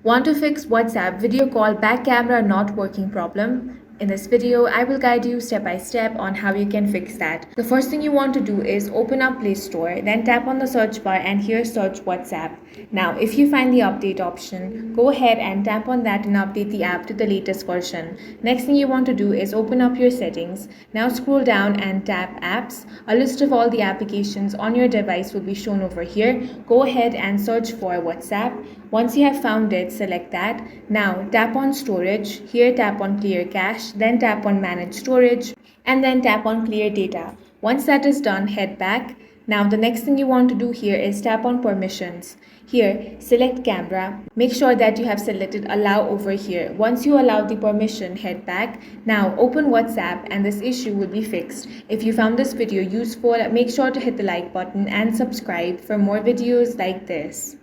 Want to fix WhatsApp video call back camera not working problem? In this video, I will guide you step by step on how you can fix that. The first thing you want to do is open up Play Store, then tap on the search bar and here search WhatsApp. Now, if you find the update option, go ahead and tap on that and update the app to the latest version. Next thing you want to do is open up your settings. Now scroll down and tap Apps. A list of all the applications on your device will be shown over here. Go ahead and search for WhatsApp. Once you have found it, select that. Now tap on Storage. Here tap on Clear Cache, then tap on Manage Storage, and then tap on Clear Data. Once that is done, head back. Now the next thing you want to do here is tap on Permissions. Here, select Camera. Make sure that you have selected Allow over here. Once you allow the permission, head back. Now open WhatsApp and this issue will be fixed. If you found this video useful, make sure to hit the like button and subscribe for more videos like this.